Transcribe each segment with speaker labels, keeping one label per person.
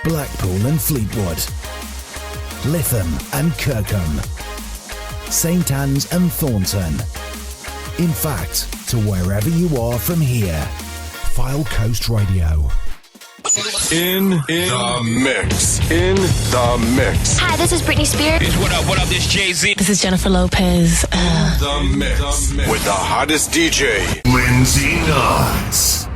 Speaker 1: Blackpool and Fleetwood, Lytham and Kirkham, St Anne's and Thornton. In fact, to wherever you are from here. Fylde Coast Radio.
Speaker 2: In the mix. In the mix.
Speaker 3: Hi, this is Britney Spears.
Speaker 4: What up, this Jay-Z.
Speaker 5: This is Jennifer Lopez.
Speaker 2: The mix. With the hottest DJ, Lindsey Notts.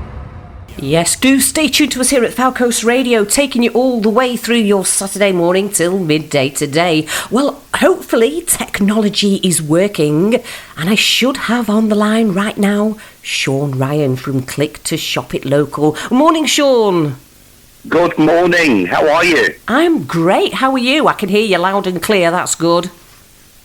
Speaker 6: Yes, do stay tuned to us here at Fylde Coast Radio, taking you all the way through your Saturday morning till midday today. Well, hopefully technology is working, and I should have on the line right now Sean Ryan from Click2shopitlocal. Morning, Sean.
Speaker 7: Good morning. How are you?
Speaker 6: I'm great. How are you? I can hear you loud and clear. That's good.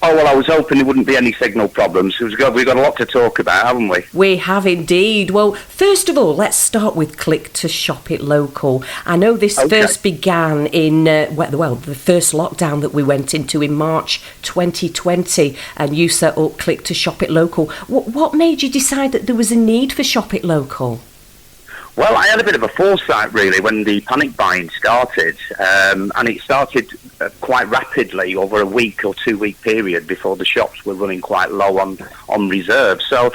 Speaker 7: Oh, well, I was hoping there wouldn't be any signal problems. We've got a lot to talk about, haven't we?
Speaker 6: We have indeed. Well, first of all, let's start with Click2shopitlocal. I know this first began in, the first lockdown that we went into in March 2020, and you set up Click2shopitlocal. What made you decide that there was a need for Shop It Local?
Speaker 7: Well, I had a bit of a foresight, really, when the panic buying started, and it started quite rapidly over a week or 2 week period before the shops were running quite low on reserve. So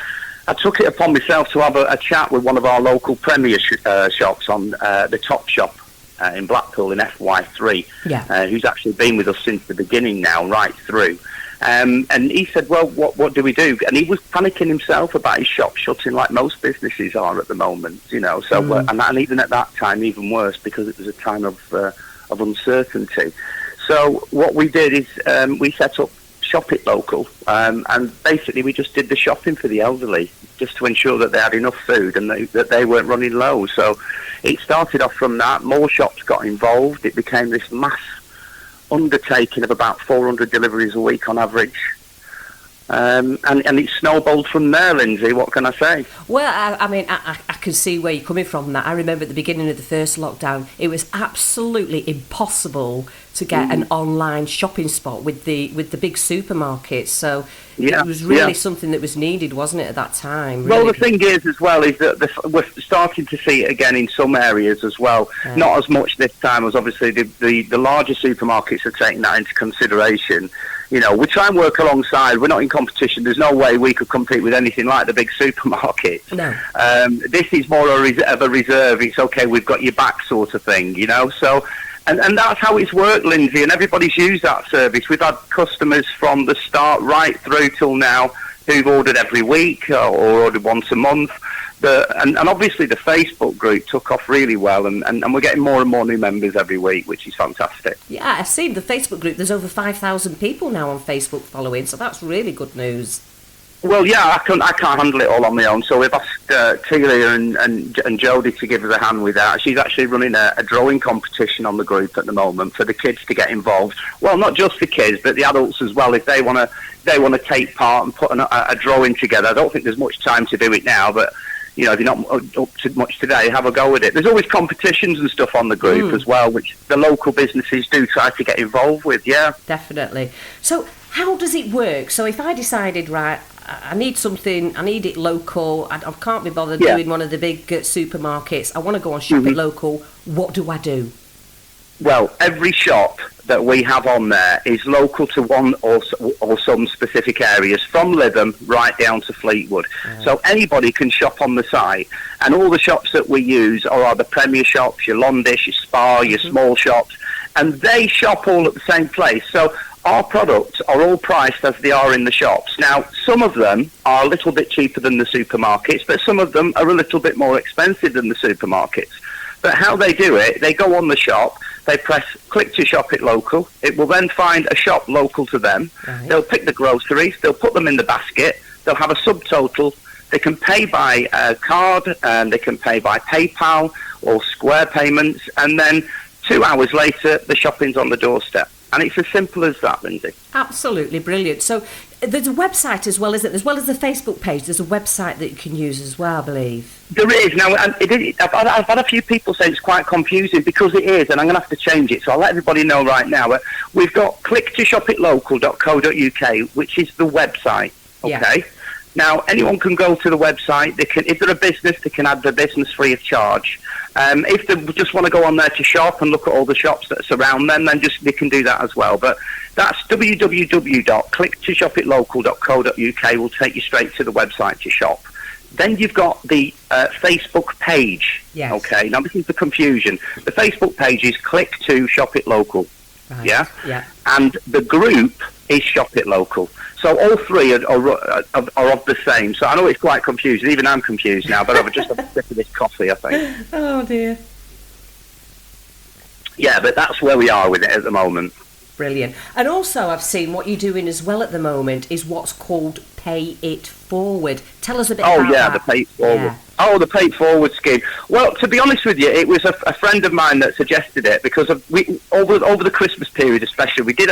Speaker 7: I took it upon myself to have a chat with one of our local premier shops on the Top Shop in Blackpool in FY3, who's actually been with us since the beginning now, right through. And he said, well, what do we do? And he was panicking himself about his shop shutting like most businesses are at the moment, you know. So, and even at that time, even worse, because it was a time of uncertainty. So what we did is we set up Shop It Local, and basically we just did the shopping for the elderly, just to ensure that they had enough food and that they weren't running low. So it started off from that. More shops got involved. It became this mass undertaking of about 400 deliveries a week on average. And it snowballed from there, Lindsay. What can I say?
Speaker 6: Well, I can see where you're coming from. That I remember at the beginning of the first lockdown, it was absolutely impossible to get an online shopping spot with the big supermarkets. So it was really something that was needed, wasn't it, at that time? Really?
Speaker 7: Well, the thing is, as well, is that we're starting to see it again in some areas as well. Not as much this time, as obviously the larger supermarkets are taking that into consideration. You know, we try and work alongside. We're not in competition. There's no way we could compete with anything like the big supermarkets.
Speaker 6: No.
Speaker 7: This is more of a reserve. It's okay, we've got your back sort of thing, you know. So, and that's how it's worked, Lindsay, and everybody's used that service. We've had customers from the start right through till now who've ordered every week or ordered once a month. And obviously the Facebook group took off really well, and we're getting more and more new members every week, which is fantastic.
Speaker 6: Yeah, I've seen the Facebook group. There's over 5,000 people now on Facebook following, so that's really good news.
Speaker 7: Well, yeah, I can't handle it all on my own, so we've asked Telia and Jodie to give us a hand with that. She's actually running a drawing competition on the group at the moment for the kids to get involved. Well, not just the kids, but the adults as well, if they want to take part and put a drawing together. I don't think there's much time to do it now, but you know, if you're not up to much today, have a go with it. There's always competitions and stuff on the group as well, which the local businesses do try to get involved with, yeah.
Speaker 6: Definitely. So how does it work? So if I decided, right, I need something, I need it local, I can't be bothered doing one of the big supermarkets, I want to go on Shop It Local, what do I do?
Speaker 7: Well, every shop that we have on there is local to one or some specific areas, from Lytham right down to Fleetwood. So anybody can shop on the site, and all the shops that we use are the premier shops, your Londish, your Spar, your small shops, and they shop all at the same place. So our products are all priced as they are in the shops. Now, some of them are a little bit cheaper than the supermarkets, but some of them are a little bit more expensive than the supermarkets. But how they do it, they go on the shop, they press Click to Shop It Local. It will then find a shop local to them. Right. They'll pick the groceries, they'll put them in the basket, they'll have a subtotal. They can pay by card, and they can pay by PayPal or Square payments, and then 2 hours later, the shopping's on the doorstep. And it's as simple as that, Lindsay.
Speaker 6: Absolutely brilliant. So there's a website as well, isn't there? As well as the Facebook page, there's a website that you can use as well, I believe.
Speaker 7: There is. Now, I've had a few people say it's quite confusing, because it is, and I'm going to have to change it, so I'll let everybody know right now. We've got click2shopitlocal.co.uk, which is the website, okay? Now, anyone can go to the website. They can, if they're a business, they can add their business free of charge. If they just want to go on there to shop and look at all the shops that surround them, then they can do that as well. But that's www.click2shopitlocal.co.uk will take you straight to the website to shop. Then you've got the Facebook page.
Speaker 6: Yes.
Speaker 7: Okay, now this is the confusion. The Facebook page is Click2shopitlocal.
Speaker 6: Right.
Speaker 7: Yeah?
Speaker 6: Yeah.
Speaker 7: And the group is Shop It Local. So all three are of the same. So I know it's quite confusing. Even I'm confused now, but I've just had a sip of this coffee, I think.
Speaker 6: Oh, dear.
Speaker 7: Yeah, but that's where we are with it at the moment.
Speaker 6: Brilliant. And also I've seen what you're doing as well at the moment is what's called Pay It Forward. Tell us a bit about that.
Speaker 7: The Pay It Forward.
Speaker 6: Yeah.
Speaker 7: Oh, the Pay It Forward scheme. Well, to be honest with you, it was a friend of mine that suggested it because over the Christmas period especially, we did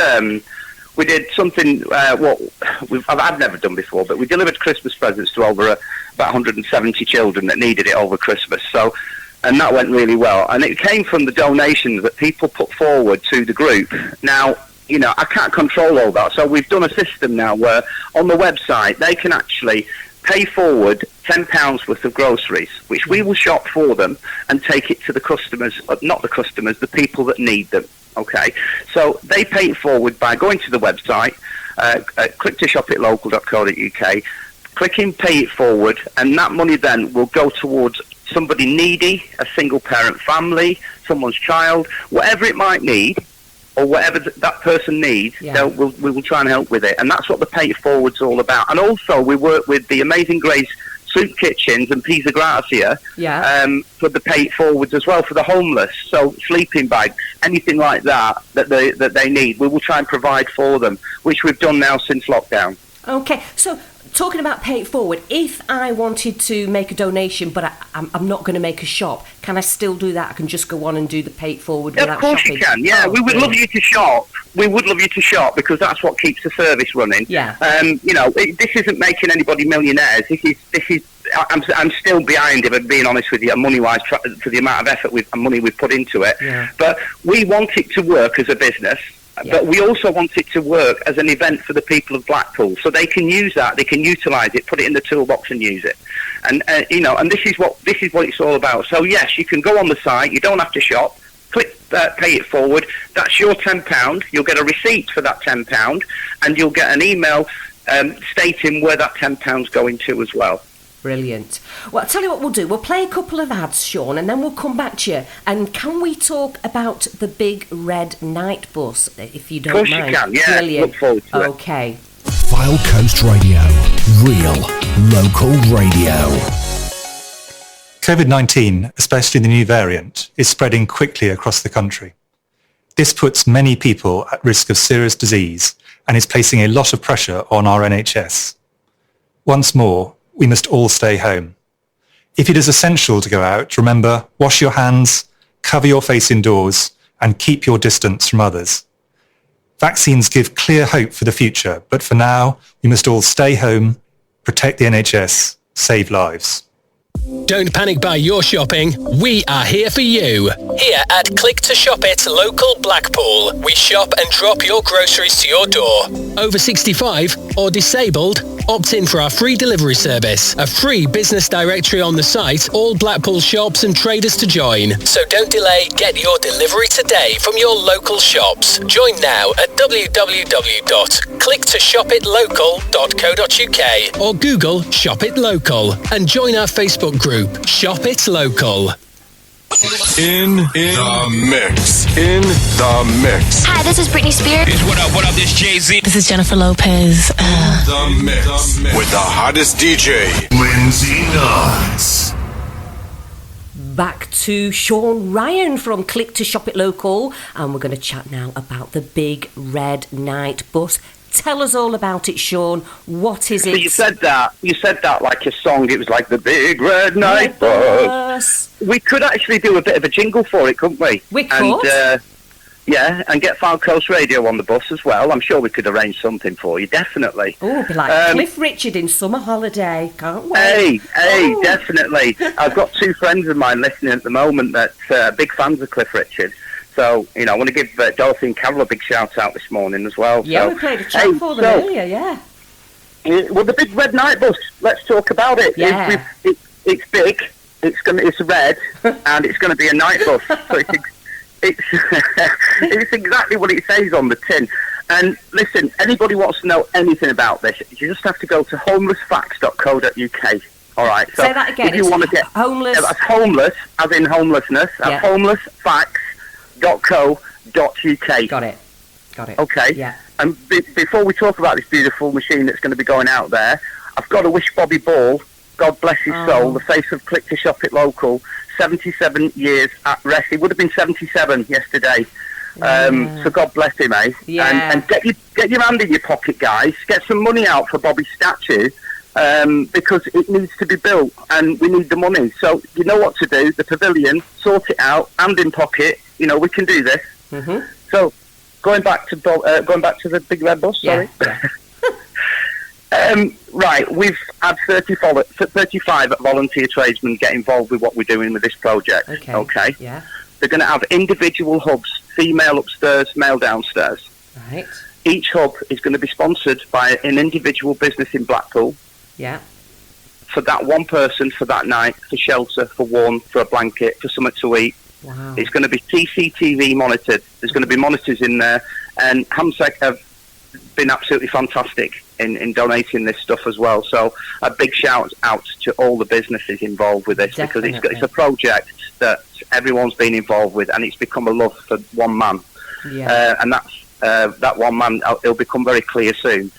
Speaker 7: something I've never done before, but we delivered Christmas presents to over about 170 children that needed it over Christmas. So, and that went really well. And it came from the donations that people put forward to the group. Now, you know, I can't control all that. So we've done a system now where on the website they can actually pay forward £10 worth of groceries, which we will shop for them and take it to the customers, not the customers, the people that need them. Okay, so they pay it forward by going to the website, click2shopitlocal.co.uk, clicking Pay It Forward, and that money then will go towards somebody needy, a single-parent family, someone's child, whatever it might need, or whatever that person needs, we will try and help with it. And that's what the Pay It Forward's all about. And also, we work with the Amazing Grace soup kitchens and Pizza Grazia for the Pay It Forwards as well for the homeless. So sleeping bags, anything like that they need, we will try and provide for them, which we've done now since lockdown.
Speaker 6: Okay, so talking about Pay It Forward, if I wanted to make a donation but I'm not going to make a shop, can I still do that? I can just go on and do the Pay It Forward without shopping?
Speaker 7: Of course you can, yeah. We would love you to shop. We would love you to shop because that's what keeps the service running.
Speaker 6: Yeah.
Speaker 7: You know, this isn't making anybody millionaires. This is. I'm still behind, if I'm being honest with you, money-wise, for the amount of effort and money we've put into it. Yeah. But we want it to work as a business. Yeah. But we also want it to work as an event for the people of Blackpool, so they can use that, they can utilise it, put it in the toolbox and use it. And you know, and this is what it's all about. So yes, you can go on the site. You don't have to shop. Click Pay It Forward. That's your £10. You'll get a receipt for that £10, and you'll get an email stating where that £10's going to as well.
Speaker 6: Brilliant. Well, I'll tell you what we'll do. We'll play a couple of ads, Sean, and then we'll come back to you. And can we talk about the big red night bus, if you don't mind?
Speaker 7: Of course you can, yeah.
Speaker 6: Brilliant.
Speaker 7: Look forward to it.
Speaker 6: Okay.
Speaker 1: Fylde Coast Radio. Real local radio.
Speaker 3: COVID-19, especially the new variant, is spreading quickly across the country. This puts many people at risk of serious disease and is placing a lot of pressure on our NHS. Once more, we must all stay home. If it is essential to go out, remember, wash your hands, cover your face indoors, and keep your distance from others. Vaccines give clear hope for the future, but for now, we must all stay home, protect the NHS, save lives.
Speaker 4: Don't panic by your shopping. We are here for you. Here at Click to Shop It Local Blackpool, we shop and drop your groceries to your door. Over 65 or disabled? Opt in for our free delivery service. A free business directory on the site, all Blackpool shops and traders to join. So don't delay, get your delivery today from your local shops. Join now at www.click2shopitlocal.co.uk or Google Shop It Local and join our Facebook group, Shop It Local.
Speaker 2: In the mix. In the mix.
Speaker 5: Hi, this is Britney Spears.
Speaker 8: What up, this Jay-Z.
Speaker 5: This is Jennifer Lopez.
Speaker 2: The mix. With the hottest DJ, Lindsey Notts.
Speaker 6: Back to Sean Ryan from Click to Shop It Local, and we're going to chat now about the big red night bus. Tell us all about it, Sean. What is it?
Speaker 7: So you said that like a song. It was like the big red night bus. We could actually do a bit of a jingle for it, couldn't we?
Speaker 6: We could.
Speaker 7: And and get Fylde Coast Radio on the bus as well. I'm sure we could arrange something for you, definitely.
Speaker 6: Oh, be like Cliff Richard in Summer Holiday. Can't wait.
Speaker 7: Hey, definitely. I've got two friends of mine listening at the moment that are big fans of Cliff Richard. So, you know, I want to give Dorothy and Carol a big shout-out this morning as well.
Speaker 6: Yeah,
Speaker 7: so,
Speaker 6: we played a track for them earlier, yeah.
Speaker 7: Well, the big red night bus. Let's talk about it.
Speaker 6: Yeah.
Speaker 7: It's big. It's red, and it's going to be a night bus. So it's exactly what it says on the tin. And listen, anybody wants to know anything about this, you just have to go to homelessfacts.co.uk. All right. So
Speaker 6: say that again.
Speaker 7: If you want to get
Speaker 6: homeless,
Speaker 7: that's homeless, as in homelessness. That's homelessfacts.co.uk.
Speaker 6: Got it.
Speaker 7: Okay.
Speaker 6: Yeah.
Speaker 7: And before we talk about this beautiful machine that's going to be going out there, I've got to wish Bobby Ball, God bless his soul, the face of Click2shopitlocal, 77 years at rest. He would have been 77 yesterday. So God bless him, eh?
Speaker 6: Yeah.
Speaker 7: And get your hand in your pocket, guys. Get some money out for Bobby's statue, because it needs to be built and we need the money. So you know what to do. The pavilion, sort it out, hand in pocket. You know, we can do this. Mm-hmm. So going back to the big red bus, sorry.
Speaker 6: Yeah.
Speaker 7: Right, we've had 35 volunteer tradesmen get involved with what we're doing with this project. Okay.
Speaker 6: Yeah.
Speaker 7: They're going to have individual hubs, female upstairs, male downstairs.
Speaker 6: Right.
Speaker 7: Each hub is going to be sponsored by an individual business in Blackpool.
Speaker 6: Yeah.
Speaker 7: For that one person, for that night, for shelter, for warmth, for a blanket, for something to eat.
Speaker 6: Wow.
Speaker 7: It's going to be CCTV monitored. There's going to be monitors in there. And Hamsec have been absolutely fantastic in donating this stuff as well. So a big shout out to all the businesses involved with this.
Speaker 6: Definitely.
Speaker 7: Because it's a project that everyone's been involved with, and it's become a love for one man.
Speaker 6: Yeah.
Speaker 7: And that's that one man. It'll become very clear soon.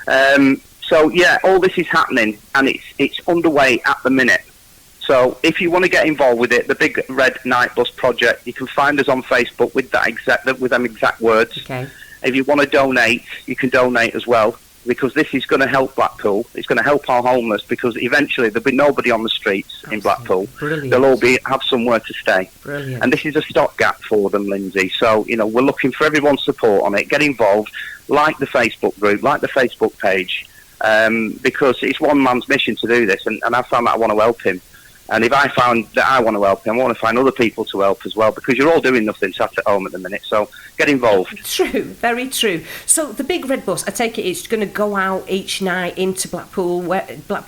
Speaker 7: So yeah, all this is happening, and it's underway at the minute. So if you want to get involved with it, the Big Red Night Bus project, you can find us on Facebook with them exact words.
Speaker 6: Okay.
Speaker 7: If you want to donate, you can donate as well, because this is going to help Blackpool. It's going to help our homeless, because eventually there'll be nobody on the streets in Blackpool.
Speaker 6: Brilliant.
Speaker 7: They'll all have somewhere to stay.
Speaker 6: Brilliant.
Speaker 7: And this is a stopgap for them, Lindsay. So, you know, we're looking for everyone's support on it. Get involved, like the Facebook group, like the Facebook page, because it's one man's mission to do this, and I found that I want to help him. And if I found that I want to help him, I want to find other people to help as well, because you're all doing nothing sat at home at the minute. So get involved.
Speaker 6: True, very true. So the Big Red Bus, I take it it's going to go out each night into Blackpool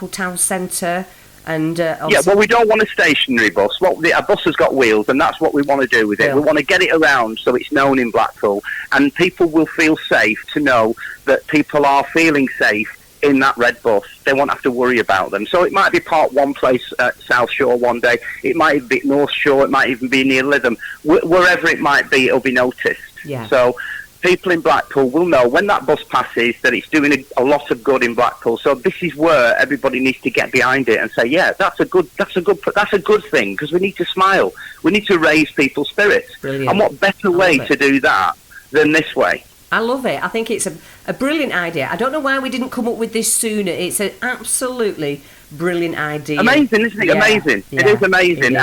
Speaker 6: Town Centre, and
Speaker 7: yeah. Well, we don't want a stationary bus. A bus has got wheels, and that's what we want to do with it.
Speaker 6: Yeah.
Speaker 7: We want to get it around so it's known in Blackpool, and people will feel safe to know that people are feeling safe in that red bus. They won't have to worry about them. So it might be parked one place at South Shore one day. It might be North Shore. It might even be near Lytham. Wherever it might be, it'll be noticed.
Speaker 6: Yeah.
Speaker 7: So people in Blackpool will know when that bus passes that it's doing a lot of good in Blackpool. So this is where everybody needs to get behind it and say, yeah, that's a good thing, because we need to smile. We need to raise people's spirits.
Speaker 6: Brilliant.
Speaker 7: And what better way to do that than this way?
Speaker 6: I love it. I think it's a brilliant idea. I don't know why we didn't come up with this sooner. It's an absolutely brilliant idea.
Speaker 7: Amazing, isn't it?
Speaker 6: Yeah,
Speaker 7: amazing.
Speaker 6: yeah,
Speaker 7: it is amazing.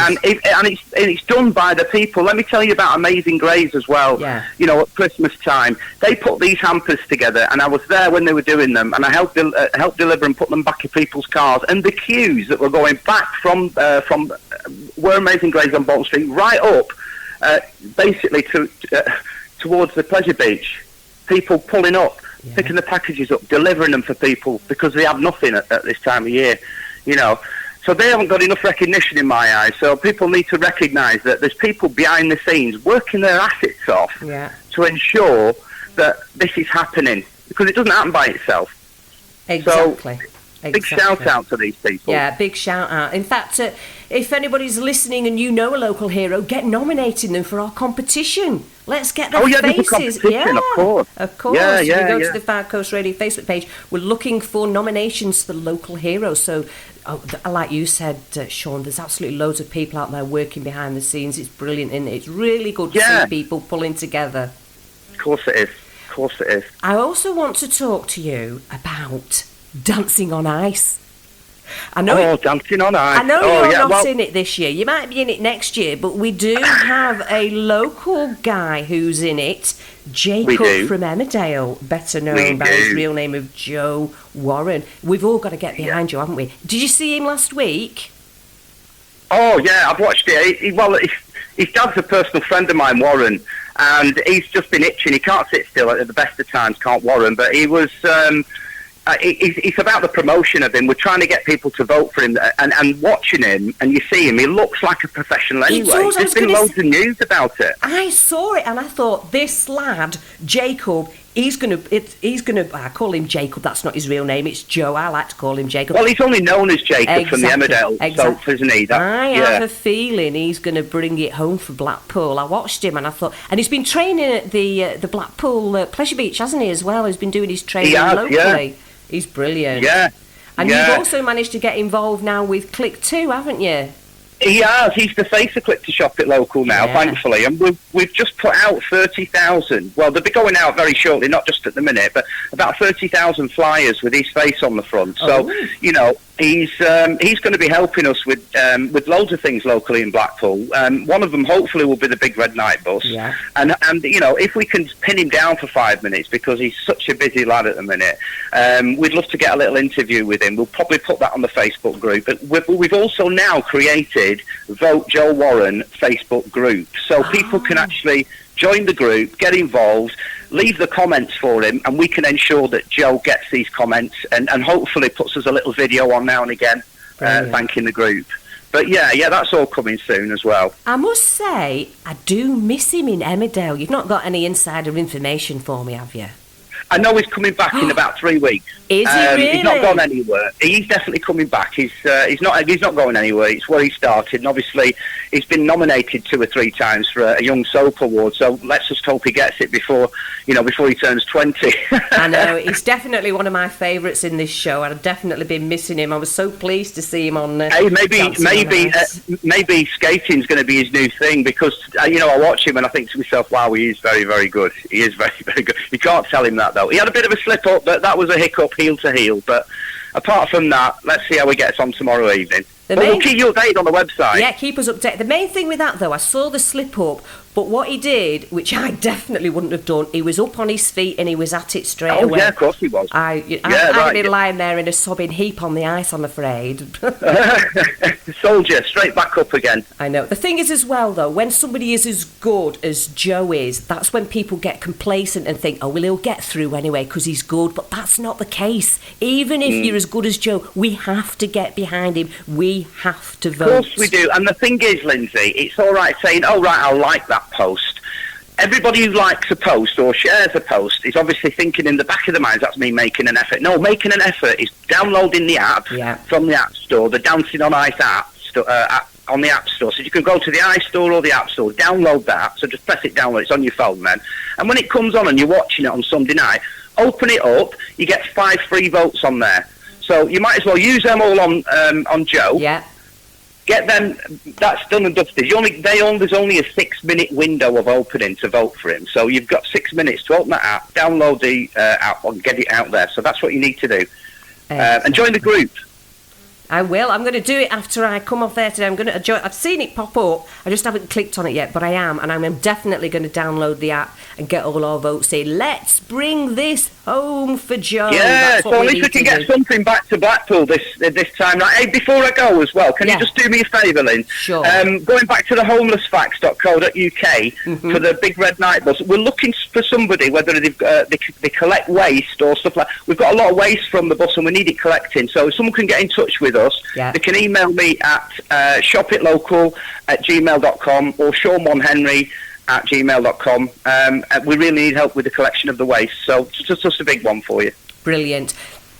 Speaker 7: It's done by the people. Let me tell you about Amazing Grays as well.
Speaker 6: Yeah.
Speaker 7: You know, at Christmas time, they put these hampers together, and I was there when they were doing them, and I helped deliver and put them back in people's cars. And the queues that were going back from where Amazing Grays on Bolton Street right up, basically towards the pleasure beach. People pulling up, picking the packages up, delivering them for people, because they have nothing at this time of year, you know. So they haven't got enough recognition in my eyes. So people need to recognise that there's people behind the scenes working their assets off to ensure that this is happening, because it doesn't happen by itself.
Speaker 6: Exactly.
Speaker 7: So, big shout out to these people.
Speaker 6: Yeah, big shout out. In fact, if anybody's listening and you know a local hero, get nominating them for our competition. Let's get their faces.
Speaker 7: Of course.
Speaker 6: Of course.
Speaker 7: Yeah,
Speaker 6: you go to the Fylde Coast Radio Facebook page. We're looking for nominations for local heroes. So, like you said, Sean, there's absolutely loads of people out there working behind the scenes. It's brilliant, isn't it? It's really good to see people pulling together.
Speaker 7: Of course it is. Of course it is.
Speaker 6: I also want to talk to you about Dancing on Ice.
Speaker 7: Dancing on Ice.
Speaker 6: I know you're not in it this year. You might be in it next year, but we do have a local guy who's in it, Jacob from Emmerdale, better known by his real name of Joe Warren. We've all got to get behind you, haven't we? Did you see him last week?
Speaker 7: Oh, yeah, I've watched it. His dad's a personal friend of mine, Warren, and he's just been itching. He can't sit still at the best of times, can't Warren, but he was... it's about the promotion of him. We're trying to get people to vote for him, and watching him, and you see him, he looks like a professional anyway. There's been loads of news about it.
Speaker 6: I saw it, and I thought, this lad, Jacob, he's gonna. I call him Jacob. That's not his real name. It's Joe. I like to call him Jacob.
Speaker 7: Well, he's only known as Jacob from the Emmerdale soap, isn't he?
Speaker 6: I have a feeling he's going to bring it home for Blackpool. I watched him, and I thought, and he's been training at the Blackpool Pleasure Beach, hasn't he? As well, he's been doing his training locally. Yeah. He's brilliant.
Speaker 7: Yeah.
Speaker 6: And you've also managed to get involved now with Click2, haven't you?
Speaker 7: He has. He's the face of Click2shopitlocal now, thankfully. And we've just put out 30,000. Well, they'll be going out very shortly, not just at the minute, but about 30,000 flyers with his face on the front. So, you know, he's going to be helping us with loads of things locally in Blackpool. One of them, hopefully, will be the Big Red Night Bus. Yeah. And you know, if we can pin him down for 5 minutes, because he's such a busy lad at the minute, we'd love to get a little interview with him. We'll probably put that on the Facebook group. But we've also now created Vote Joe Warren Facebook group, so people can actually join the group, get involved, leave the comments for him, and we can ensure that Joe gets these comments and hopefully puts us a little video on now and again thanking the group. But yeah, that's all coming soon as well. I
Speaker 6: must say, I do miss him in Emmerdale. You've not got any insider information for me, have you?
Speaker 7: I know he's coming back in about 3 weeks.
Speaker 6: Is he really?
Speaker 7: He's not gone anywhere. He's definitely coming back. He's not going anywhere. It's where he started, and obviously he's been nominated 2 or 3 times for a Young Soap Award. So let's just hope he gets it before he turns 20.
Speaker 6: I know, he's definitely one of my favourites in this show. I've definitely been missing him. I was so pleased to see him on.
Speaker 7: Hey, maybe skating's going to be his new thing, because I watch him and I think to myself, wow, he is very, very good. He is very, very good. You can't tell him that though. He had a bit of a slip up, but that was a hiccup, heel to heel. But apart from that, let's see how he gets on tomorrow evening. We'll keep you updated on the website.
Speaker 6: Yeah, keep us updated. The main thing with that, though, I saw the slip up, but what he did, which I definitely wouldn't have done, he was up on his feet and he was at it straight away.
Speaker 7: Oh, yeah, of course he was.
Speaker 6: I'd have been lying there in a sobbing heap on the ice, I'm afraid.
Speaker 7: Soldier, straight back up again.
Speaker 6: I know. The thing is as well, though, when somebody is as good as Joe is, that's when people get complacent and think, oh, well, he'll get through anyway because he's good. But that's not the case. Even if you're as good as Joe, we have to get behind him. We have to vote.
Speaker 7: Of course we do. And the thing is, Lindsay, it's all right saying, oh, right, I like that post. Everybody who likes a post or shares a post is obviously thinking in the back of their minds, that's me making an effort. No, making an effort is downloading the app from the App Store, the Dancing on Ice app on the App Store. So you can go to the iStore or the App Store, download that. So just press it download. It's on your phone then. And when it comes on and you're watching it on Sunday night, open it up. You get 5 free votes on there. So you might as well use them all on Joe. Yeah. Get them. That's done and dusted. There's only a 6-minute window of opening to vote for him. So you've got 6 minutes to open that app, download the app, and get it out there. So that's what you need to do. And join the group.
Speaker 6: I will. I'm going to do it after I come off there today. I'm going to join. I've seen it pop up. I just haven't clicked on it yet, but I am, and I'm definitely going to download the app and get all our votes in. Let's bring this home for Joe.
Speaker 7: Yeah, so at least we can get something back to Blackpool this time. Right? Hey, before I go as well, can you just do me a favour, Lynn?
Speaker 6: Sure.
Speaker 7: Going back to the homelessfacts.co.uk for the Big Red Night Bus, we're looking for somebody, whether they collect waste or stuff like that. We've got a lot of waste from the bus and we need it collecting, so if someone can get in touch with us, they can email me at shopitlocal@gmail.com or SeanMonhenry@gmail.com. We really need help with the collection of the waste, so just a big one for you.
Speaker 6: Brilliant.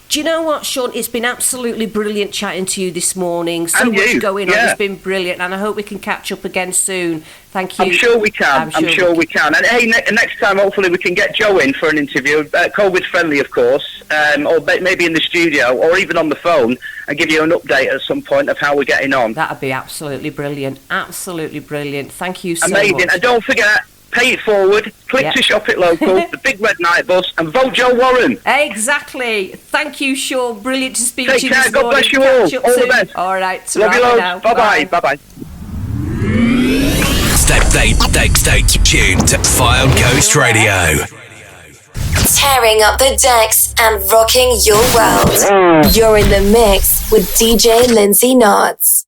Speaker 6: Do you know what, Sean? It's been absolutely brilliant chatting to you this morning. So much going on. It's been brilliant, and I hope we can catch up again soon. Thank you.
Speaker 7: I'm sure we can. I'm sure we can. And hey, next time, hopefully, we can get Joe in for an interview, COVID friendly, of course, or maybe in the studio, or even on the phone, and give you an update at some point of how we're getting on.
Speaker 6: That'd be absolutely brilliant. Absolutely brilliant. Thank you so much.
Speaker 7: Amazing. And don't forget, pay it forward, click to shop it local, the Big Red Night Bus, and vote Joe Warren.
Speaker 6: Exactly. Thank you, Sean. Brilliant to speak to you this
Speaker 7: God
Speaker 6: morning.
Speaker 7: Bless you all. All the best.
Speaker 6: All right.
Speaker 7: Love you loads. Bye-bye. Bye-bye.
Speaker 2: Stay tuned to Fylde Coast Radio.
Speaker 5: Tearing up the decks and rocking your world. You're in the mix with DJ Lindsey Notts.